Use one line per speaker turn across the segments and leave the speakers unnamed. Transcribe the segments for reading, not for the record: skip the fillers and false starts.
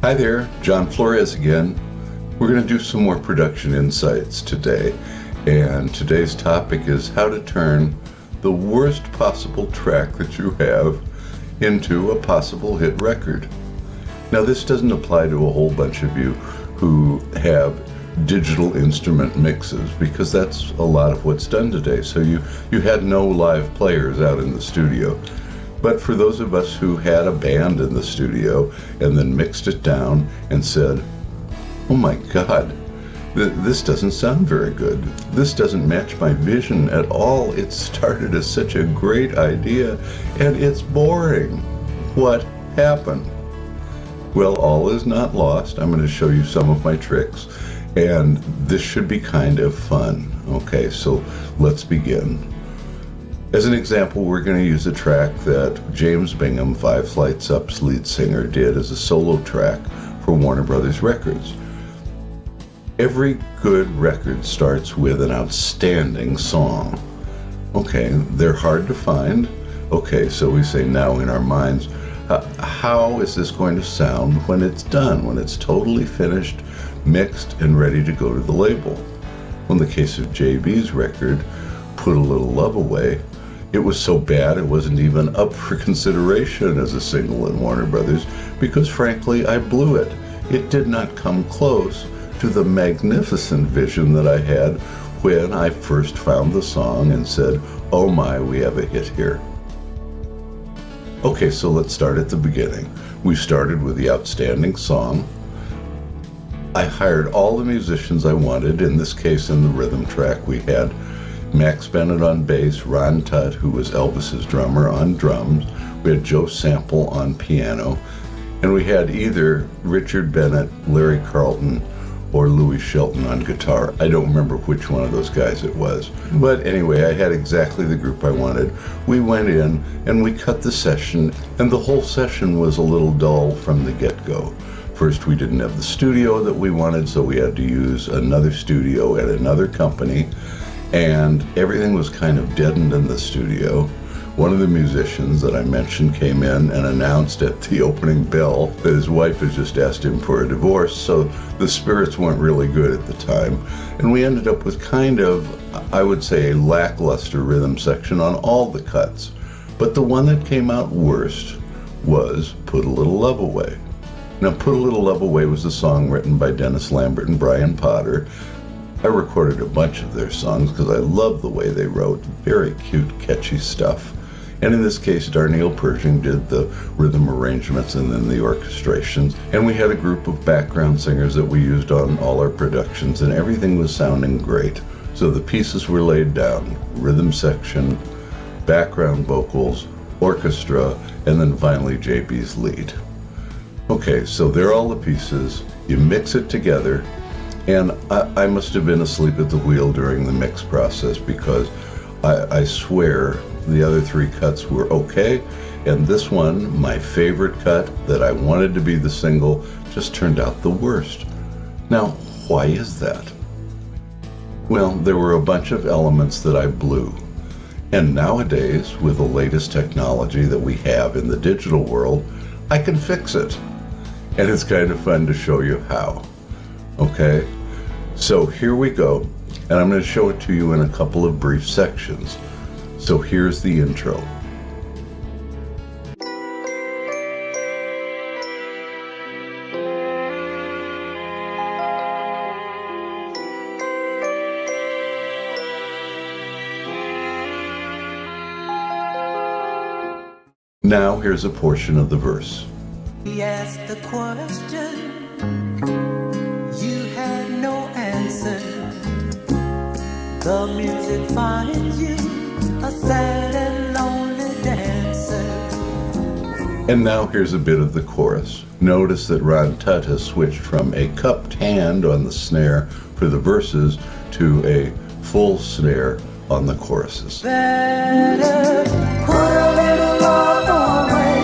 Hi there, John Florez again. We're going to do some more production insights today, and today's topic is how to turn the worst possible track that you have into a possible hit record. Now, this doesn't apply to a whole bunch of you who have digital instrument mixes, because that's a lot of what's done today. So you had no live players out in the studio. But for those of us who had a band in the studio and then mixed it down and said, oh my God, this doesn't sound very good. This doesn't match my vision at all. It started as such a great idea and it's boring. What happened? Well, all is not lost. I'm going to show you some of my tricks, and this should be kind of fun. Okay, so let's begin. As an example, we're going to use a track that James Bingham, Five Flights Up's lead singer, did as a solo track for Warner Brothers Records. Every good record starts with an outstanding song. Okay, they're hard to find. Okay, so we say now in our minds, how is this going to sound when it's done, when it's totally finished, mixed, and ready to go to the label? In the case of JB's record, Put a Little Love Away, it was so bad it wasn't even up for consideration as a single in Warner Brothers, because frankly I blew it. It did not come close to the magnificent vision that I had when I first found the song and said, oh my, we have a hit here. Okay, so let's start at the beginning. We started with the outstanding song. I hired all the musicians I wanted. In this case, in the rhythm track, we had Max Bennett on bass, Ron Tutt, who was Elvis's drummer, on drums. We had Joe Sample on piano, and we had either Richard Bennett, Larry Carlton, or Louis Shelton on guitar. I don't remember which one of those guys it was. But anyway, I had exactly the group I wanted. We went in and we cut the session, and the whole session was a little dull from the get-go. First, we didn't have the studio that we wanted, so we had to use another studio at another company, and everything was kind of deadened in the studio. One of the musicians that I mentioned came in and announced at the opening bell that his wife had just asked him for a divorce, so the spirits weren't really good at the time. And we ended up with kind of, I would say, a lackluster rhythm section on all the cuts. But the one that came out worst was Put a Little Love Away. Now, Put a Little Love Away was a song written by Dennis Lambert and Brian Potter. I recorded a bunch of their songs because I love the way they wrote. Very cute, catchy stuff. And in this case, Darnell Pershing did the rhythm arrangements and then the orchestrations. And we had a group of background singers that we used on all our productions, and everything was sounding great. So the pieces were laid down: rhythm section, background vocals, orchestra, and then finally JB's lead. Okay, so there are all the pieces. You mix it together, and I must have been asleep at the wheel during the mix process, because I swear the other three cuts were okay, and this one, my favorite cut that I wanted to be the single, just turned out the worst. Now, why is that? Well, there were a bunch of elements that I blew. And nowadays, with the latest technology that we have in the digital world, I can fix it. And it's kind of fun to show you how. Okay? So here we go, and I'm going to show it to you in a couple of brief sections. So here's the intro. Now here's a portion of the verse.
He asked the question, you had no answer. The music finds you a sad and lonely dancer.
And now here's a bit of the chorus. Notice that Ron Tutt has switched from a cupped hand on the snare for the verses to a full snare on the choruses.
Better put a little love away.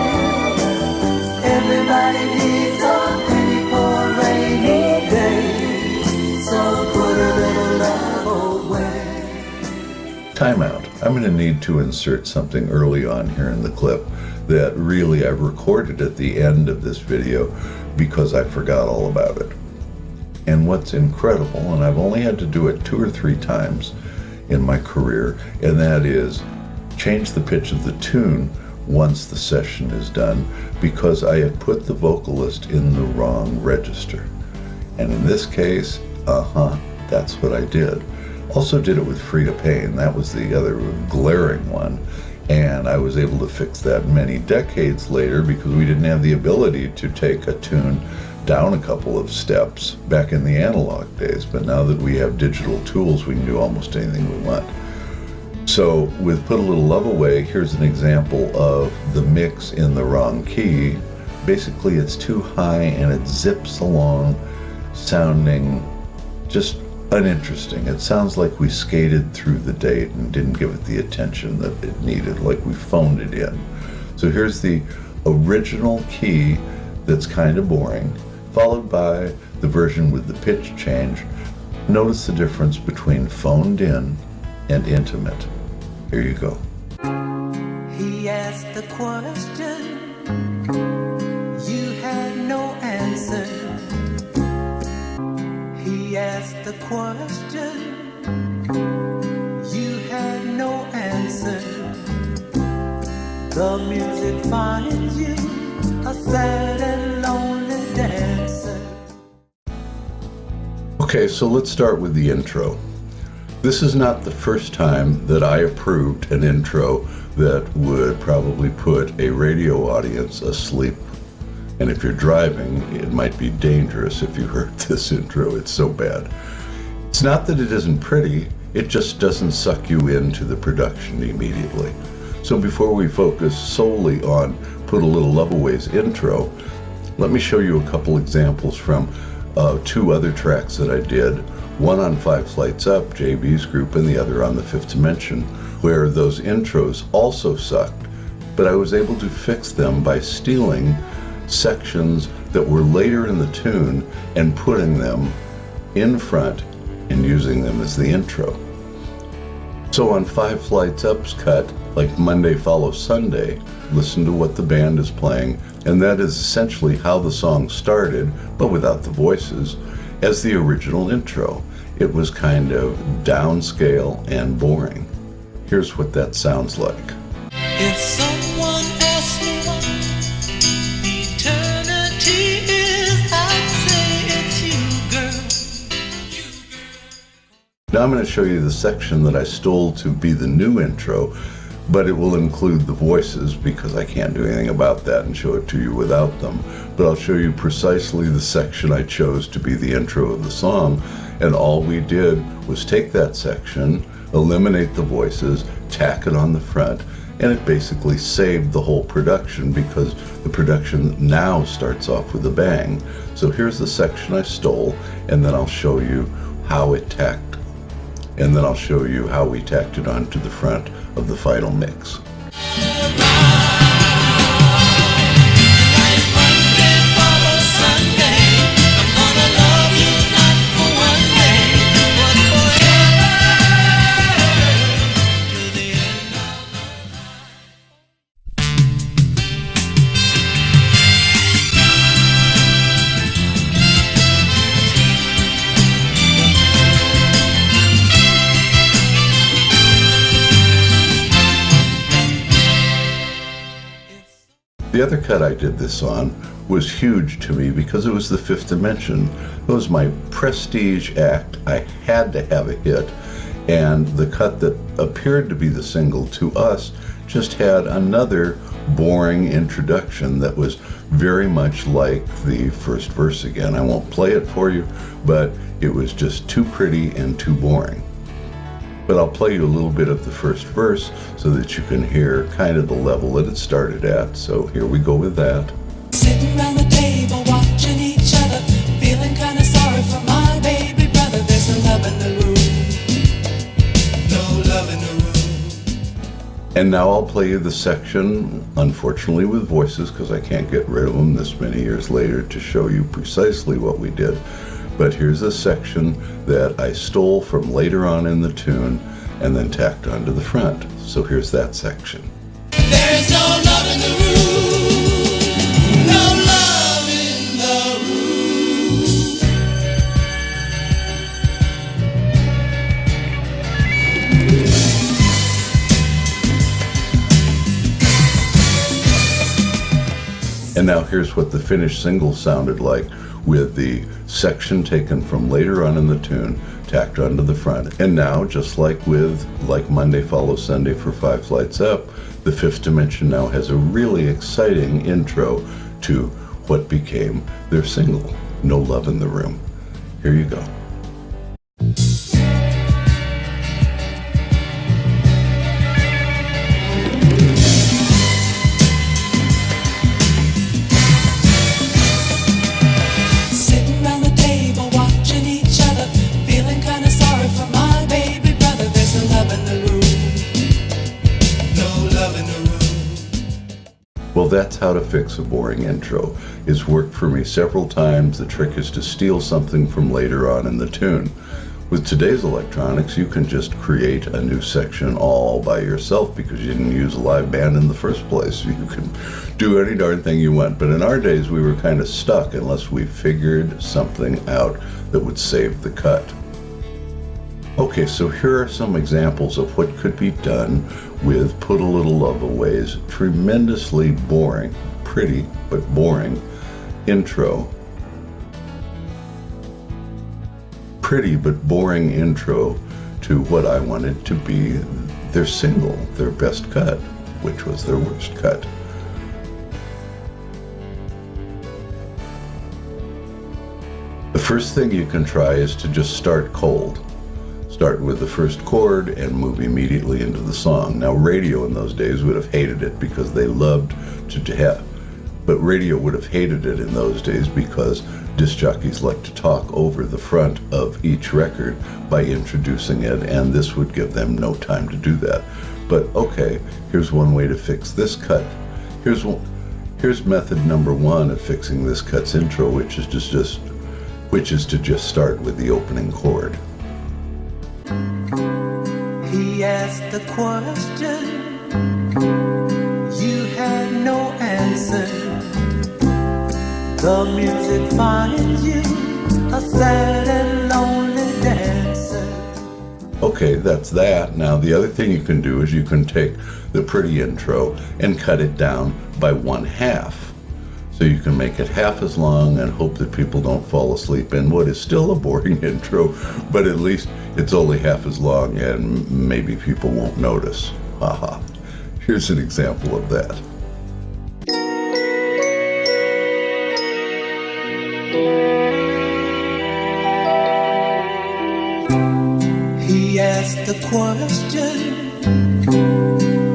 Everybody needs a penny for a rainy day. So put a little love away.
Time out. I'm going to need to insert something early on here in the clip that really I've recorded at the end of this video, because I forgot all about it. And what's incredible, and I've only had to do it 2 or 3 times in my career, and that is change the pitch of the tune once the session is done, because I have put the vocalist in the wrong register. And in this case, that's what I did. Also did it with Frida Payne. That was the other glaring one. And I was able to fix that many decades later because we didn't have the ability to take a tune down a couple of steps back in the analog days. But now that we have digital tools, we can do almost anything we want. So with Put a Little Love Away, here's an example of the mix in the wrong key. Basically, it's too high and it zips along, sounding just uninteresting. It sounds like we skated through the date and didn't give it the attention that it needed, like we phoned it in. So here's the original key that's kind of boring, followed by the version with the pitch change. Notice the difference between phoned in and intimate. Here you go.
He asked the question, you had no answer. He asked the question, you had no answer. The music finds you a sad and lonely dancer.
Okay, so let's start with the intro. This is not the first time that I approved an intro that would probably put a radio audience asleep. And if you're driving, it might be dangerous if you heard this intro. It's so bad. It's not that it isn't pretty, it just doesn't suck you into the production immediately. So before we focus solely on Put a Little Love Away's intro, let me show you a couple examples from 2 other tracks that I did. One on 5 Flights Up, JB's group, and the other on The Fifth Dimension, where those intros also sucked, but I was able to fix them by stealing sections that were later in the tune and putting them in front and using them as the intro. So on 5 Flights Up's cut, like Monday Follows Sunday, listen to what the band is playing, and that is essentially how the song started, but without the voices, as the original intro. It was kind of downscale and boring. Here's what that sounds like.
If someone asks me what eternity is, I'd say it's you, girl.
Now I'm going to show you the section that I stole to be the new intro, but it will include the voices because I can't do anything about that and show it to you without them. But I'll show you precisely the section I chose to be the intro of the song, and all we did was take that section, eliminate the voices, tack it on the front, and it basically saved the whole production because the production now starts off with a bang. So here's the section I stole, and then I'll show you how it tacked, and then I'll show you how we tacked it onto the front of the final mix. The other cut I did this on was huge to me because it was The Fifth Dimension. It was my prestige act. I had to have a hit, and the cut that appeared to be the single to us just had another boring introduction that was very much like the first verse again. I won't play it for you, but it was just too pretty and too boring. But I'll play you a little bit of the first verse so that you can hear kind of the level that it started at. So here we go with that.
Sitting around the table watching each other, feeling kind of sorry for my baby brother. There's no love in the room, no love in the room.
And now I'll play you the section, unfortunately with voices because I can't get rid of them this many years later to show you precisely what we did. But here's a section that I stole from later on in the tune and then tacked onto the front. So here's that section.
There's no love in the room, no love in the
And now here's what the finished single sounded like, with the section taken from later on in the tune tacked onto the front. And now, just like Monday Follows Sunday for Five Flights Up, the Fifth Dimension now has a really exciting intro to what became their single, No Love in the Room. Here you go. Well, that's how to fix a boring intro. It's worked for me several times. The trick is to steal something from later on in the tune. With today's electronics, you can just create a new section all by yourself because you didn't use a live band in the first place. You can do any darn thing you want. But in our days, we were kind of stuck unless we figured something out that would save the cut. Okay, so here are some examples of what could be done with Put a Little Love Away's tremendously boring, pretty but boring intro. Pretty but boring intro to what I wanted to be their single, their best cut, which was their worst cut. The first thing you can try is to just start cold. Start with the first chord and move immediately into the song. Now, radio in those days would have hated it because they loved to have, but radio would have hated it in those days because disc jockeys like to talk over the front of each record by introducing it, and this would give them no time to do that. But okay, here's one way to fix this cut. Here's method number one of fixing this cut's intro, which is to just start with the opening chord.
He asked a question, you had no answer. The music finds you a sad and lonely dancer.
Okay, that's that. Now the other thing you can do is you can take the pretty intro and cut it down by 1/2. So you can make it half as long and hope that people don't fall asleep in what is still a boring intro, but at least it's only half as long and maybe people won't notice. Haha. Here's an example of that.
He asked the question,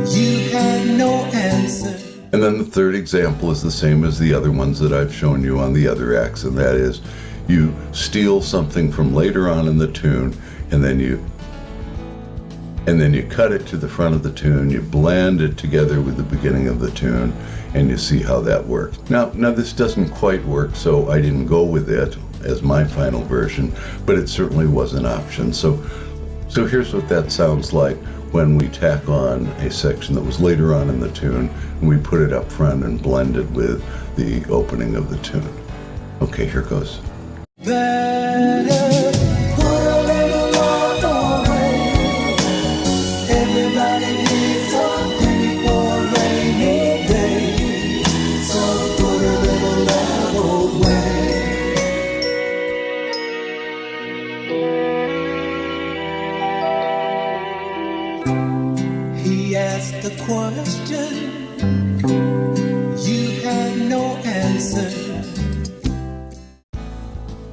you had no answer.
And then the third example is the same as the other ones that I've shown you on the other acts, and that is you steal something from later on in the tune, and then you cut it to the front of the tune, you blend it together with the beginning of the tune, and you see how that works. Now this doesn't quite work, so I didn't go with it as my final version, but it certainly was an option. So here's what that sounds like when we tack on a section that was later on in the tune, and we put it up front and blend it with the opening of the tune. Okay, here goes.
Better put a little love away. Everybody needs a penny for a rainy day. So put a little love away. He asked the question, you had no answer.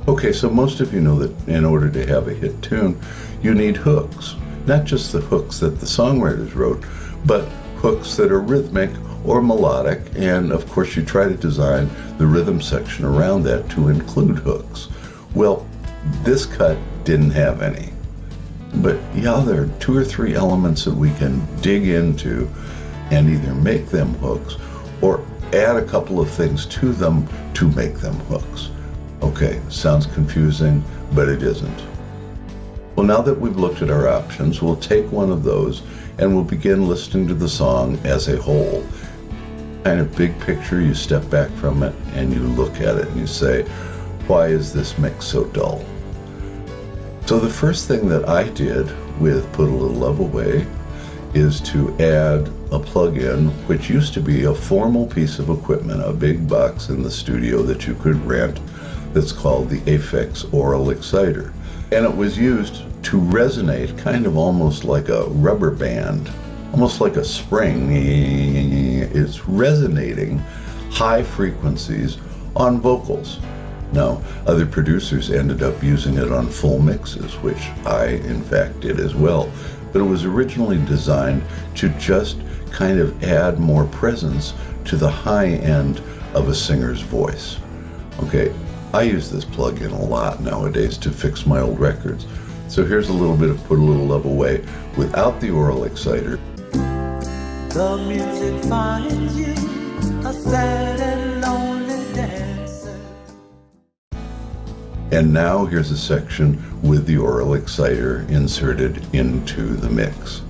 Okay, so most of you know that in order to have a hit tune, you need hooks. Not just the hooks that the songwriters wrote, but hooks that are rhythmic or melodic, and of course you try to design the rhythm section around that to include hooks. Well, this cut didn't have any. But yeah, there are 2 or 3 elements that we can dig into and either make them hooks or add a couple of things to them to make them hooks. Okay, sounds confusing, but it isn't. Well, now that we've looked at our options, we'll take one of those and we'll begin listening to the song as a whole. Kind of big picture, you step back from it and you look at it and you say, why is this mix so dull? So the first thing that I did with Put a Little Love Away is to add a plug-in, which used to be a formal piece of equipment, a big box in the studio that you could rent, that's called the Aphex Aural Exciter. And it was used to resonate kind of almost like a rubber band, almost like a spring. It's resonating high frequencies on vocals. Now, other producers ended up using it on full mixes, which I, in fact, did as well. But it was originally designed to just kind of add more presence to the high end of a singer's voice. Okay, I use this plug-in a lot nowadays to fix my old records. So here's a little bit of Put a Little Love Away without the Aural Exciter.
The music finds you a sad and lonely dancer.
And now here's a section with the Aural Exciter inserted into the mix.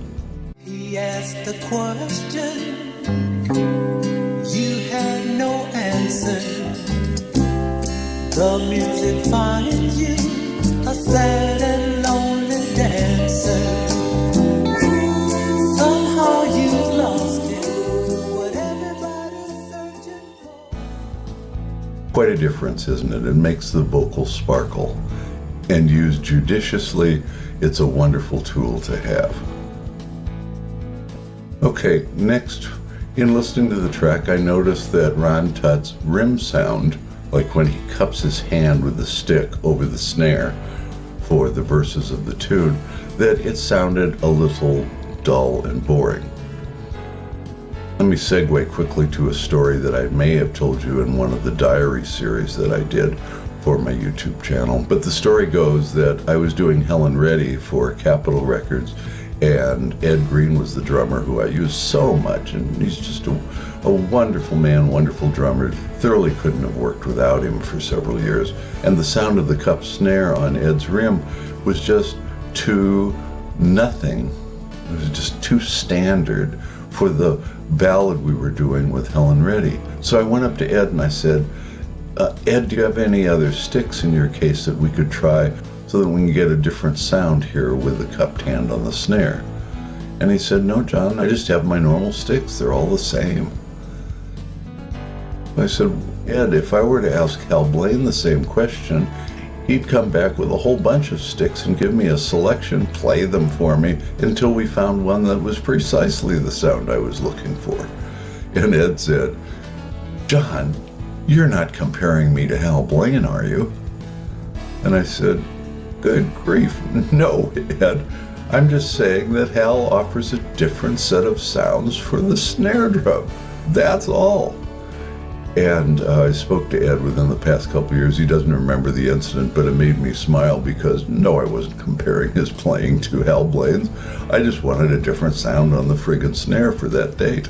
He asked a question, you had no answer. The music finds you a sad and lonely dancer. Somehow you've lost it, what everybody's searching for.
Quite a difference, isn't it? It makes the vocals sparkle. And used judiciously, it's a wonderful tool to have. Okay, next, in listening to the track, I noticed that Ron Tutt's rim sound, like when he cups his hand with the stick over the snare for the verses of the tune, that it sounded a little dull and boring. Let me segue quickly to a story that I may have told you in one of the diary series that I did for my YouTube channel. But the story goes that I was doing Helen Reddy for Capitol Records, and Ed Green was the drummer who I use so much, and he's just a wonderful man, wonderful drummer. Thoroughly couldn't have worked without him for several years. And the sound of the cup snare on Ed's rim was just too nothing. It was just too standard for the ballad we were doing with Helen Reddy. So I went up to Ed and I said, Ed, do you have any other sticks in your case that we could try so that we can get a different sound here with the cupped hand on the snare? And he said, no, John, I just have my normal sticks. They're all the same. I said, Ed, if I were to ask Hal Blaine the same question, he'd come back with a whole bunch of sticks and give me a selection, play them for me, until we found one that was precisely the sound I was looking for. And Ed said, John, you're not comparing me to Hal Blaine, are you? And I said, good grief, no, Ed. I'm just saying that Hal offers a different set of sounds for the snare drum. That's all. And I spoke to Ed within the past couple of years. He doesn't remember the incident, but it made me smile because, no, I wasn't comparing his playing to Hal Blaine's. I just wanted a different sound on the friggin' snare for that date.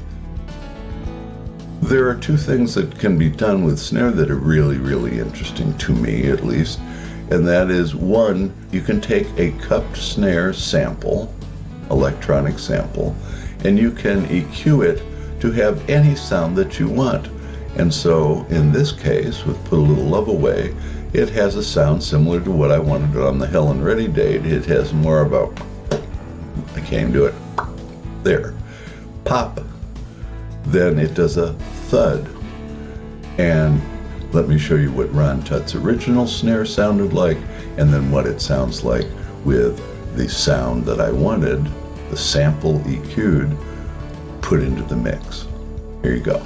There are two things that can be done with snare that are really, really interesting, to me at least. And that is, one, you can take a cupped snare sample, electronic sample, and you can EQ it to have any sound that you want. And so, in this case, with Put a Little Love Away, it has a sound similar to what I wanted it on the Helen Reddy date. It has more of a, I can't do it, there, pop. Then it does a thud. And let me show you what Ron Tutt's original snare sounded like, and then what it sounds like with the sound that I wanted, the sample EQ'd, put into the mix. Here you go.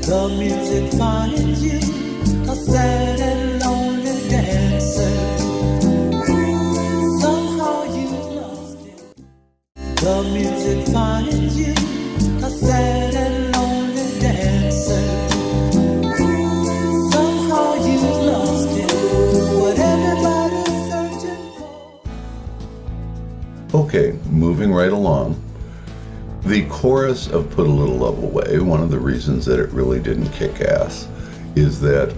The music finds you a sad and lonely dancer. Somehow you've lost it. The music finds you a sad and lonely dancer. Somehow you've lost it, what everybody's searching for.
Okay, moving right along. The chorus of Put a Little Love Away, one of the reasons that it really didn't kick ass, is that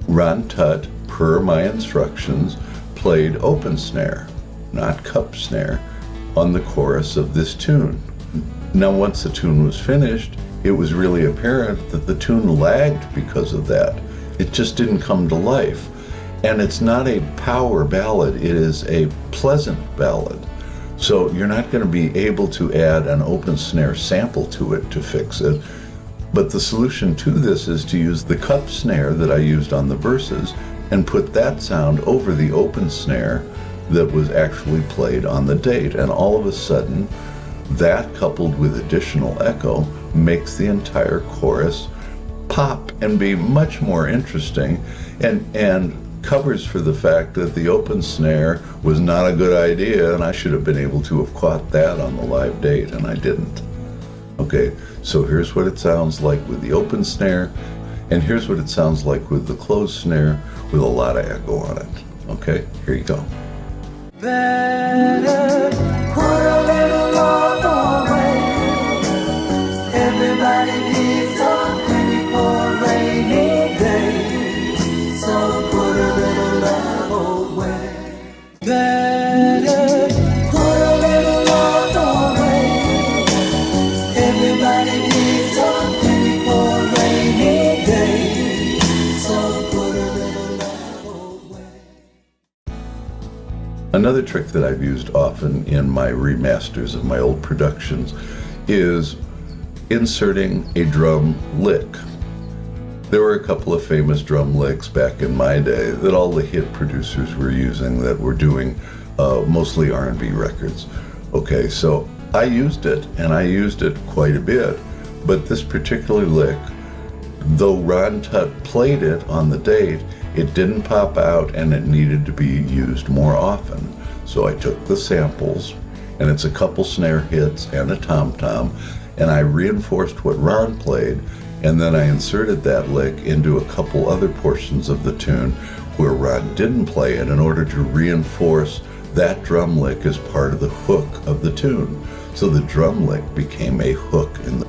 Ron Tutt, per my instructions, played open snare, not cup snare, on the chorus of this tune. Now, once the tune was finished, it was really apparent that the tune lagged because of that. It just didn't come to life. And it's not a power ballad, it is a pleasant ballad. So you're not going to be able to add an open snare sample to it to fix it. But the solution to this is to use the cup snare that I used on the verses and put that sound over the open snare that was actually played on the date. And all of a sudden, that coupled with additional echo makes the entire chorus pop and be much more interesting, and covers for the fact that the open snare was not a good idea, and I should have been able to have caught that on the live date, and I didn't. Okay, so here's what it sounds like with the open snare, and here's what it sounds like with the closed snare with a lot of echo on it. Okay, here you go.
Better put a little love away. Everybody needs a penny for a rainy day, so put a little love away. Better put a little love away. Everybody needs a penny for a rainy day, so put a little love away.
Another trick that I've used often in my remasters of my old productions is inserting a drum lick. There were a couple of famous drum licks back in my day that all the hit producers were using that were doing mostly R&B records. Okay, so I used it, and I used it quite a bit, but this particular lick, though Ron Tutt played it on the date, it didn't pop out and it needed to be used more often. So I took the samples, and it's a couple snare hits and a tom-tom, and I reinforced what Ron played, and then I inserted that lick into a couple other portions of the tune where Ron didn't play it in order to reinforce that drum lick as part of the hook of the tune. So the drum lick became a hook in the...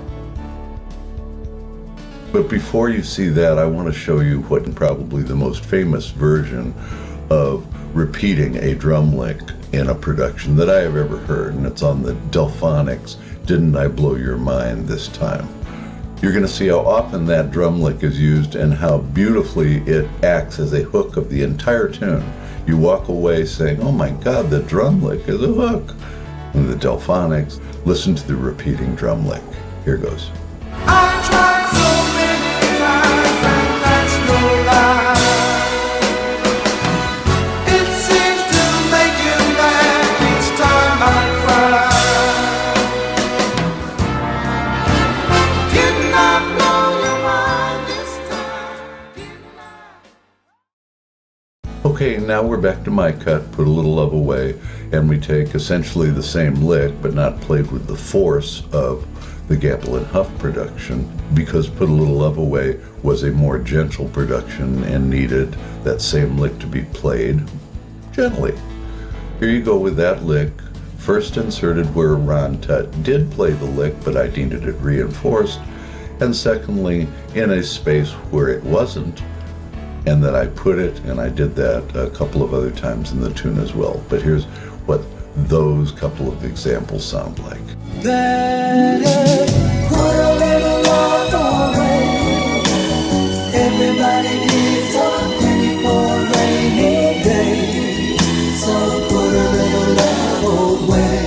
But before you see that, I want to show you what probably the most famous version of repeating a drum lick in a production that I have ever heard, and it's on the Delphonics Didn't I Blow Your Mind This Time. You're going to see how often that drum lick is used and how beautifully it acts as a hook of the entire tune. You walk away saying, oh my God, the drum lick is a hook. And the Delphonics, listen to the repeating drum lick. Here goes.
I tried so many times, and that's no lie. It seems to make you laugh each time I cry. Did not blow your mind this time, did not.
Okay, now we're back to my cut, put a little love away, and we take essentially the same lick, but not played with the force of the Gamble and Huff production, because Put a Little Love Away was a more gentle production and needed that same lick to be played gently. Here you go with that lick, first inserted where Ron Tutt did play the lick, but I needed it reinforced, and secondly, in a space where it wasn't, and then I put it, and I did that a couple of other times in the tune as well. But here's what those couple of examples sound like.
Better put a little love away. Everybody needs a penny for a rainy day, so put a little love away.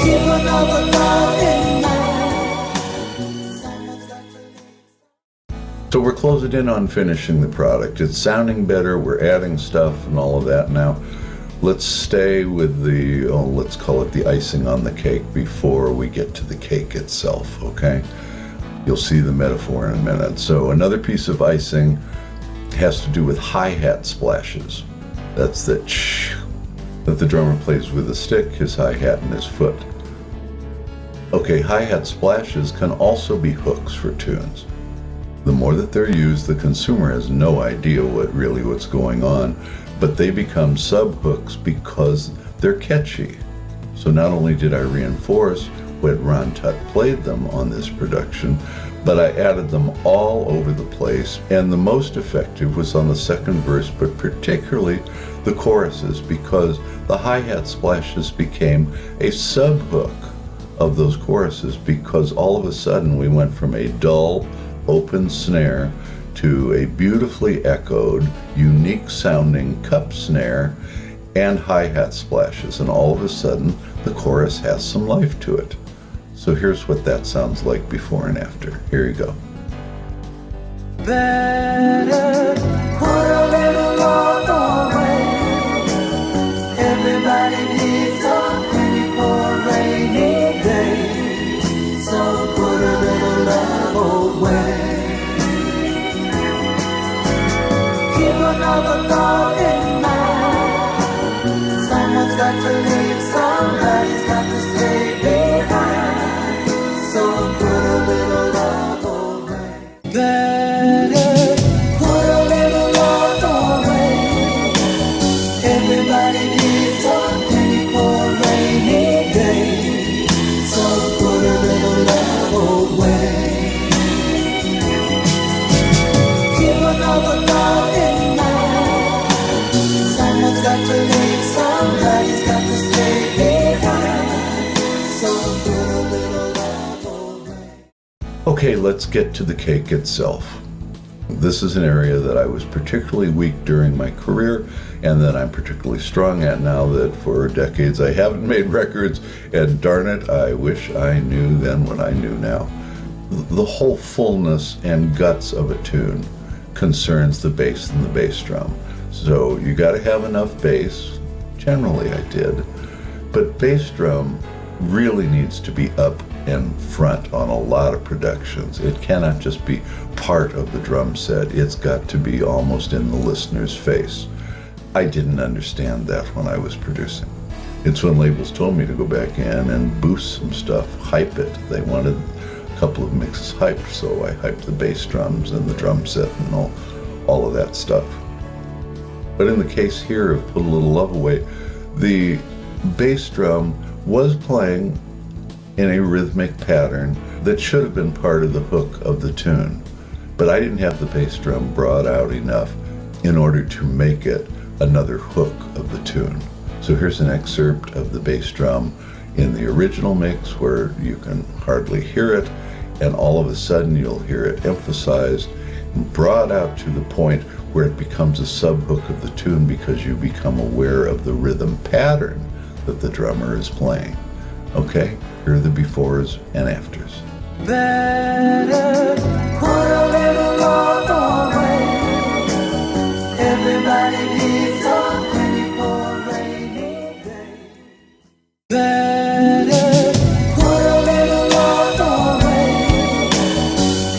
Keep another love in mind. Someone's got to leave.
So we're closing in on finishing the product. It's sounding better, we're adding stuff and all of that now. Let's stay with the, let's call it the icing on the cake before we get to the cake itself, okay? You'll see the metaphor in a minute. So another piece of icing has to do with hi-hat splashes. That's the ch that the drummer plays with a stick, his hi-hat, and his foot. Okay, hi-hat splashes can also be hooks for tunes. The more that they're used, the consumer has no idea what's going on, but they become sub-hooks because they're catchy. So not only did I reinforce what Ron Tutt played them on this production, but I added them all over the place, and the most effective was on the second verse, but particularly the choruses, because the hi-hat splashes became a sub-hook of those choruses, because all of a sudden we went from a dull, open snare to a beautifully echoed, unique sounding cup snare, and hi-hat splashes, and all of a sudden the chorus has some life to it. So here's what that sounds like before and after. Here you go.
Better put a little love away. Everybody needs a penny for a rainy day. So put a little love away. Keep another thought in mind. Someone's got to leave, somebody's got to stay behind. So put a little love away. Better put a little love away. Everybody needs a penny for a rainy day. So put a little love away. Keep another thought in mind. Someone's got to leave, somebody's got to stay behind. So put a little love away.
Okay, let's get to the cake itself. This is an area that I was particularly weak during my career, and that I'm particularly strong at now that for decades I haven't made records, and darn it, I wish I knew then what I knew now. The whole fullness and guts of a tune concerns the bass and the bass drum. So you got to have enough bass. Generally I did, but bass drum really needs to be up and front on a lot of productions. It cannot just be part of the drum set. It's got to be almost in the listener's face. I didn't understand that when I was producing. It's when labels told me to go back in and boost some stuff, hype it. They wanted a couple of mixes hyped, so I hyped the bass drums and the drum set and all of that stuff. But in the case here of Put a Little Love Away, the bass drum was playing in a rhythmic pattern that should have been part of the hook of the tune. But I didn't have the bass drum brought out enough in order to make it another hook of the tune. So here's an excerpt of the bass drum in the original mix where you can hardly hear it, and all of a sudden you'll hear it emphasized and brought out to the point where it becomes a sub-hook of the tune because you become aware of the rhythm pattern that the drummer is playing. Okay, here are the befores and afters.
Better put a little love away. Everybody needs a penny for a rainy day. Better put a little love away.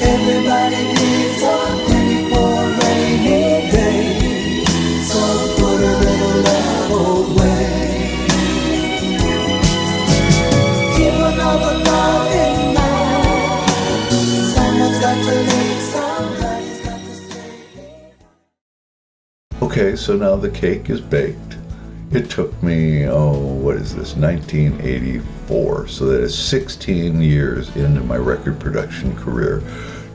Everybody needs a penny for a rainy day. So put a little love away. Keep another thought in mind. Someone's got to leave, somebody's got to stay.
Okay, so now the cake is baked. It took me, 1984, so that is 16 years into my record production career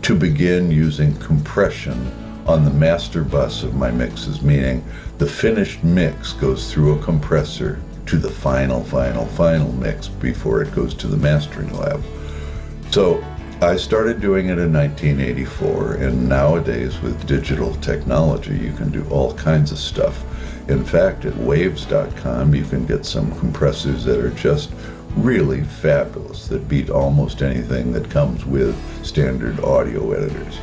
to begin using compression on the master bus of my mixes, meaning the finished mix goes through a compressor to the final mix before it goes to the mastering lab. So I started doing it in 1984, and nowadays with digital technology you can do all kinds of stuff. In fact, at waves.com you can get some compressors that are just really fabulous, that beat almost anything that comes with standard audio editors.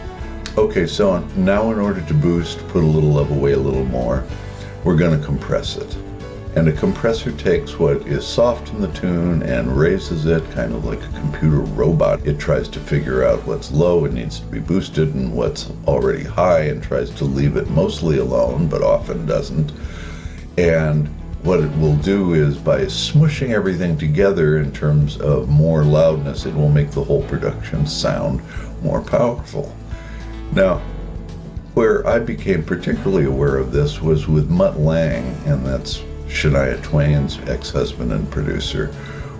Okay, so now in order to boost, put a little love away a little more, we're going to compress it. And a compressor takes what is soft in the tune and raises it, kind of like a computer robot. It tries to figure out what's low and needs to be boosted and what's already high and tries to leave it mostly alone, but often doesn't. And what it will do is, by smushing everything together in terms of more loudness, it will make the whole production sound more powerful. Now, where I became particularly aware of this was with Mutt Lange, and that's Shania Twain's ex-husband and producer.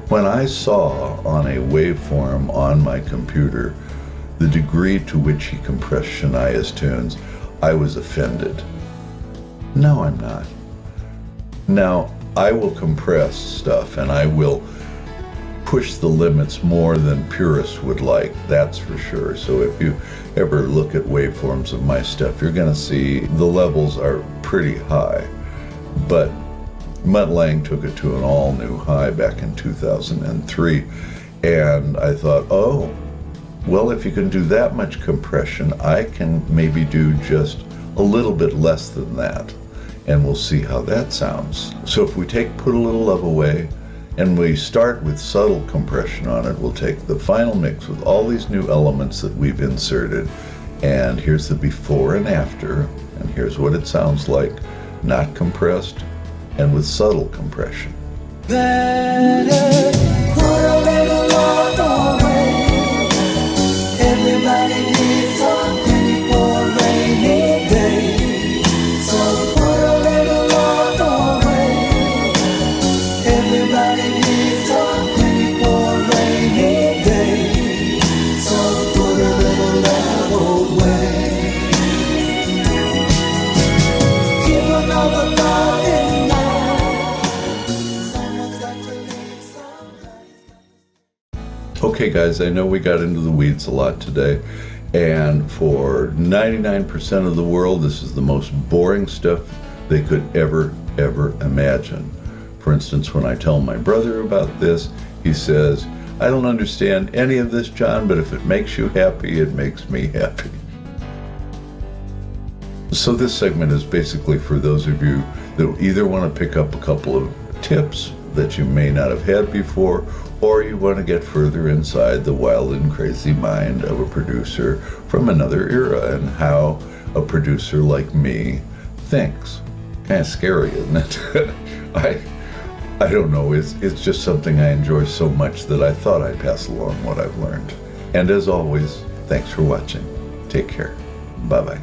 When I saw on a waveform on my computer the degree to which he compressed Shania's tunes, I was offended. No, I'm not. Now, I will compress stuff and I will push the limits more than purists would like, that's for sure. So if you ever look at waveforms of my stuff, you're going to see the levels are pretty high. But Mutt Lange took it to an all-new high back in 2003, and I thought, oh, well, if you can do that much compression, I can maybe do just a little bit less than that, and we'll see how that sounds. So if we take Put a Little Love Away, and we start with subtle compression on it, we'll take the final mix with all these new elements that we've inserted, and here's the before and after, and here's what it sounds like, not compressed, and with subtle compression.
Better put a little love away. Everybody needs a penny for a rainy day. So put a little love away. Everybody needs a penny for a rainy day. So put a little love away. Give another love in mind. Someone's got to leave someplace.
Okay guys, I know we got into the weeds a lot today, and for 99% of the world, this is the most boring stuff they could ever imagine. For instance, when I tell my brother about this, he says, I don't understand any of this, John, but if it makes you happy, it makes me happy. So this segment is basically for those of you that either want to pick up a couple of tips that you may not have had before, or you want to get further inside the wild and crazy mind of a producer from another era and how a producer like me thinks. Kind of scary, isn't it? I don't know, it's just something I enjoy so much that I thought I'd pass along what I've learned. And as always, thanks for watching. Take care. Bye-bye.